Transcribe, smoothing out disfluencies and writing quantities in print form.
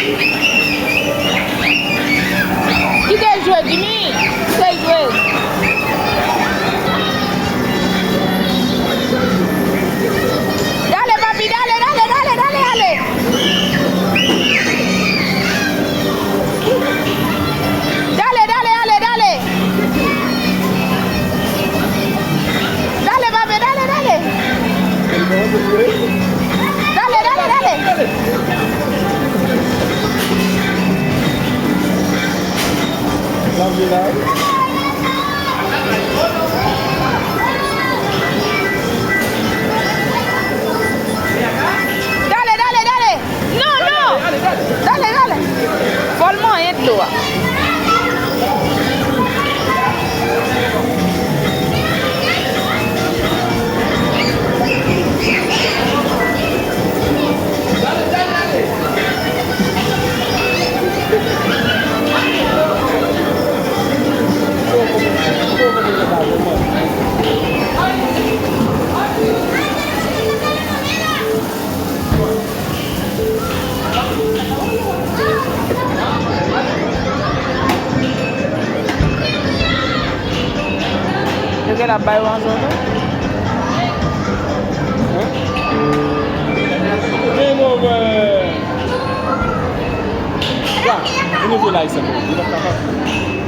Qui t'a joué, Jimmy? Qui t'a joué? Dale, papi, dale, dale, dale, dale, dale. Dale, dale, dale, dale. Dale, papi, dale, dale. Dale, dale, dale. Dale, dale, dale. No, no. Dale, dale. Follement est de l'eau. Look at that buy one over. Game over. Yeah, you feel like something. You don't come up.